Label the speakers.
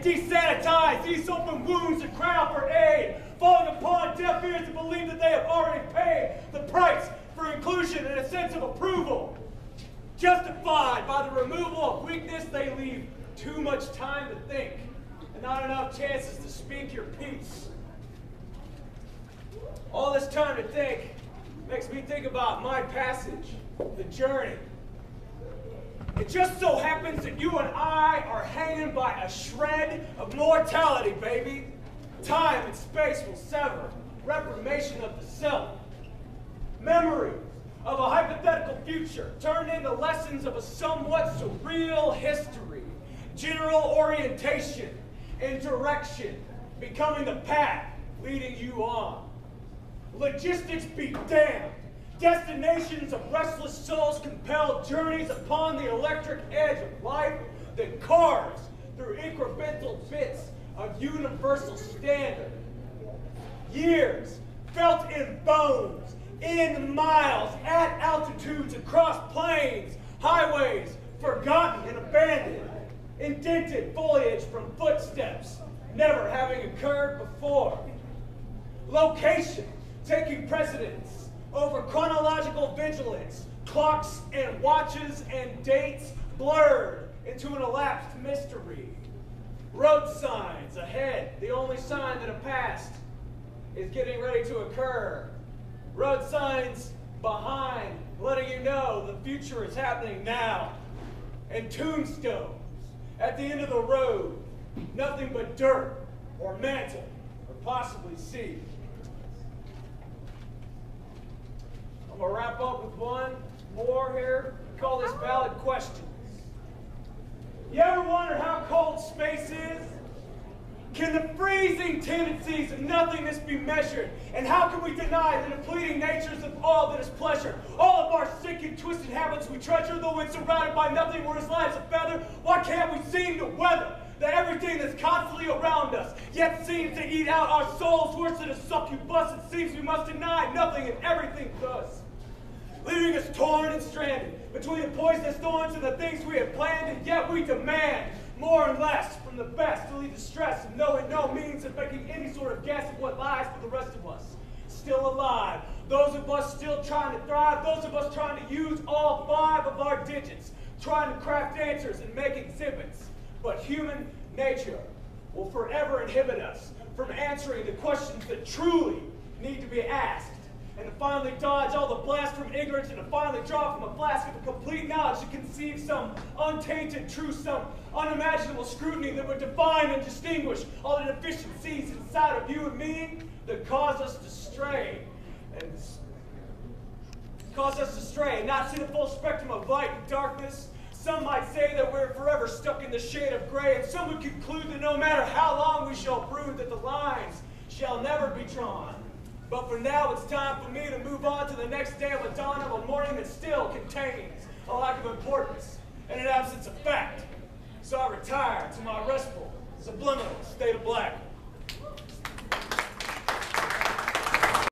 Speaker 1: desanitize these open wounds and cry out for aid, falling upon deaf ears to believe that they have already paid the price for inclusion and a sense of approval. Justified by the removal of weakness, they leave too much time to think and not enough chances to speak your piece. All this time to think makes me think about my passage, the journey. It just so happens that you and I are hanging by a shred of mortality, baby. Time and space will sever. Reformation of the self. Memories of a hypothetical future turned into lessons of a somewhat surreal history. General orientation and direction becoming the path leading you on. Logistics be damned. Destinations of restless souls compel journeys upon the electric edge of life that carves through incremental bits of universal standard. Years felt in bones, in miles, at altitudes, across plains, highways, forgotten and abandoned, indented foliage from footsteps never having occurred before. Location taking precedence over chronological vigilance, clocks and watches and dates blurred into an elapsed mystery. Road signs ahead, the only sign that a past is getting ready to occur. Road signs behind, letting you know the future is happening now. And tombstones at the end of the road, nothing but dirt or mantle or possibly sea. I'm going to wrap up with one more here. We call this valid questions. You ever wonder how cold space is? Can the freezing tendencies of nothingness be measured? And how can we deny the depleting natures of all that is pleasure? All of our sick and twisted habits we treasure, though when surrounded by nothing where his life's a feather, why can't we seem to weather the everything that's constantly around us, yet seems to eat out our souls worse than a succubus? It seems we must deny nothing and everything thus, leaving us torn and stranded between the poisonous thorns and the things we have planned, and yet we demand more and less from the best to leave the stress of knowing no means of making any sort of guess of what lies for the rest of us. Still alive, those of us still trying to thrive, those of us trying to use all 5 of our digits, trying to craft answers and make exhibits. But human nature will forever inhibit us from answering the questions that truly need to be asked, and to finally dodge all the blast from ignorance, and to finally draw from a flask of a complete knowledge to conceive some untainted truth, some unimaginable scrutiny that would define and distinguish all the deficiencies inside of you and me that cause us to stray and not see the full spectrum of light and darkness. Some might say that we're forever stuck in the shade of gray, and some would conclude that no matter how long we shall brood, that the lines shall never be drawn. But for now, it's time for me to move on to the next day of a dawn of a morning that still contains a lack of importance and an absence of fact. So I retire to my restful, subliminal state of black.